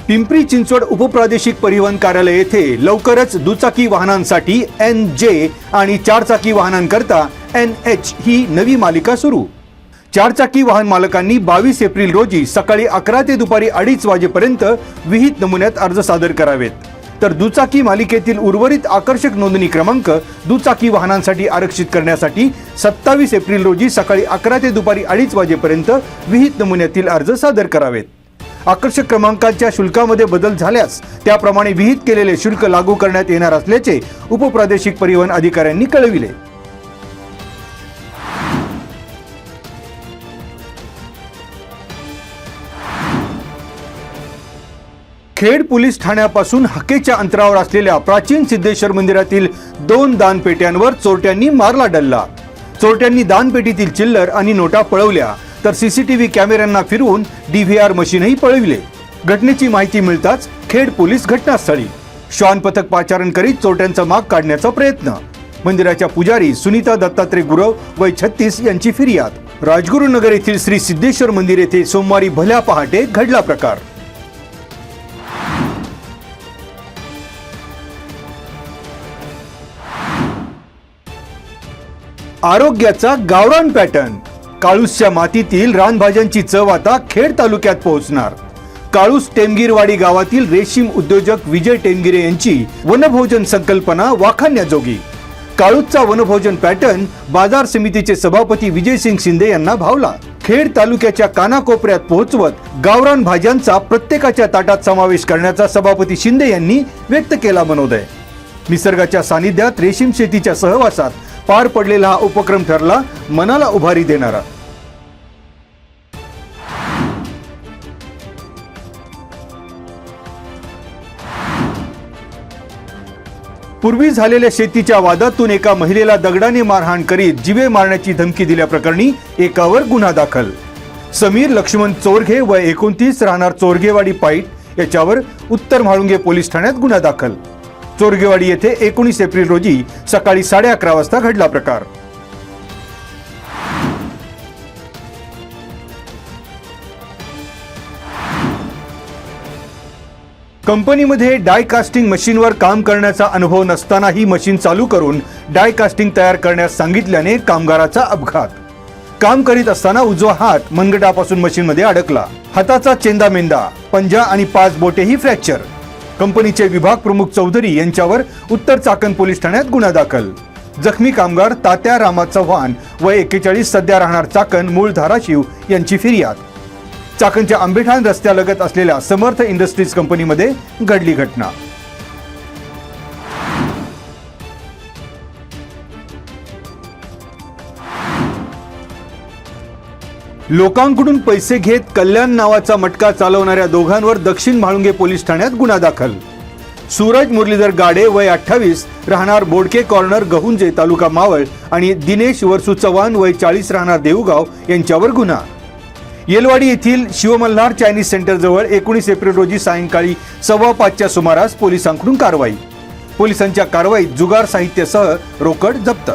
पिंपरी चिंचवड उपप्रादेशिक परिवहन कार्यालय येथे लवकरच दुचाकी वाहनांसाठी NJ आणि चारचाकी वाहनांकरता NH ही नवी मालिका सुरू। चारचाकी वाहन मालकांनी 22 एप्रिल रोजी सकाळी 11 ते दुपारी 2:30 वाजेपर्यंत विहित नमुन्यात अर्ज सादर करावेत, तर दुचाकी मालिकेतील उर्वरित आकर्षक नोंदणी क्रमांक दुचाकी वाहनांसाठी आरक्षित करण्यासाठी 27 एप्रिल रोजी सकाळी 11 ते दुपारी 2:30 वाजेपर्यंत विहित नमुन्यातील अर्ज सादर करावेत। आकर्षक क्रमांकांच्या शुल्कामध्ये बदल झाल्यास त्याप्रमाणे विहित केलेले शुल्क लागू करण्यात येणार असल्याचे उपप्रादेशिक परिवहन अधिकाऱ्यांनी कळविले। खेड पोलीस ठाण्यापासून हकेच्या अंतरावर असलेल्या प्राचीन सिद्धेश्वर मंदिरातील 2 दानपेट्यांवर चोरट्यांनी मारला डल्ला। चोरट्यांनी दानपेटीतील चिल्लर आणि नोटा पळवल्या, तर CCTV कॅमेऱ्यांना फिरवून DVR मशीनही पळविले। घटनेची माहिती मिळताच खेड पोलीस घटनास्थळी। श्वान पथक पाचारण करीत चोरट्यांचा माग काढण्याचा प्रयत्न। मंदिराच्या पुजारी सुनीता दत्तात्रय गुरव वय 36 यांची फिर्याद। राजगुरुनगर येथील श्री सिद्धेश्वर मंदिर येथे सोमवारी भल्या पहाटे घडला प्रकार। आरोग्याचा गावरान पॅटर्न। काळूसच्या मातीतील रानभाज्यांची चव आता खेड तालुक्यात पोहोचणार। काळूस टेमगिरवाडी गावातील रेशीम उद्योजक विजय टेमगिरे यांची वनभोजन संकल्पना वाखाणण्याजोगी। काळूसचा वनभोजन पॅटर्न बाजार समितीचे सभापती विजयसिंग शिंदे यांना भावला। खेड तालुक्याच्या कानाकोपऱ्यात पोहोचवत गावरान भाज्यांचा प्रत्येकाच्या ताटात समावेश करण्याचा सभापती शिंदे यांनी व्यक्त केला मनोदय। निसर्गाच्या सानिध्यात रेशीम शेतीच्या सहवासात पार पडलेला हा उपक्रम ठरला मनाला उभारी देणारा। पूर्वी झालेल्या शेतीच्या वादातून एका महिलेला दगडाने मारहाण करीत जीवे मारण्याची धमकी दिल्याप्रकरणी एकावर गुन्हा दाखल। समीर लक्ष्मण चोरघे वय 29 राहणार चोरघेवाडी पाईट याच्यावर उत्तर म्हाळुंगे पोलीस ठाण्यात गुन्हा दाखल। चोरघेवाडी येथे 19 एप्रिल रोजी सकाळी 11:30 वाजता घडला प्रकार। कंपनीमध्ये डाय कास्टिंग मशीनवर काम करण्याचा अनुभव नसतानाही मशीन चालू करून डाय कास्टिंग तयार करण्यास सांगितल्याने कामगाराचा अपघात। काम करीत असताना उजवा हात मनगटापासून मशीनमध्ये अडकला। हाताचा चेंदामेंदा, पंजा आणि 5 बोटेही फ्रॅक्चर। कंपनीचे विभाग प्रमुख चौधरी यांच्यावर उत्तर चाकण पोलीस ठाण्यात गुन्हा दाखल। जखमी कामगार तात्या रामा चव्हाण वय 41 सध्या राहणार चाकण मूळ धाराशिव यांची फिर्याद। चाकणच्या आंबेठाण रस्त्यालगत असलेल्या समर्थ इंडस्ट्रीज कंपनीमध्ये घडली घटना। लोकांकडून पैसे घेत कल्याण नावाचा मटका चालवणाऱ्या दोघांवर दक्षिण म्हाळुंगे पोलीस ठाण्यात गुन्हा दाखल। सूरज मुरलीधर गाडे वय 28 राहणार बोडके कॉर्नर गहुंजे तालुका मावळ आणि दिनेश वरसू चव्हाण वय 40 राहणार देऊगाव यांच्यावर गुन्हा। येलवाडी येथील शिवमल्हार चायनीज सेंटर जवळ 19 एप्रिल रोजी सायंकाळी 5:15च्या सुमारास पोलिसांकडून कारवाई। पोलिसांच्या कारवाईत जुगार साहित्यासह रोकड जप्त।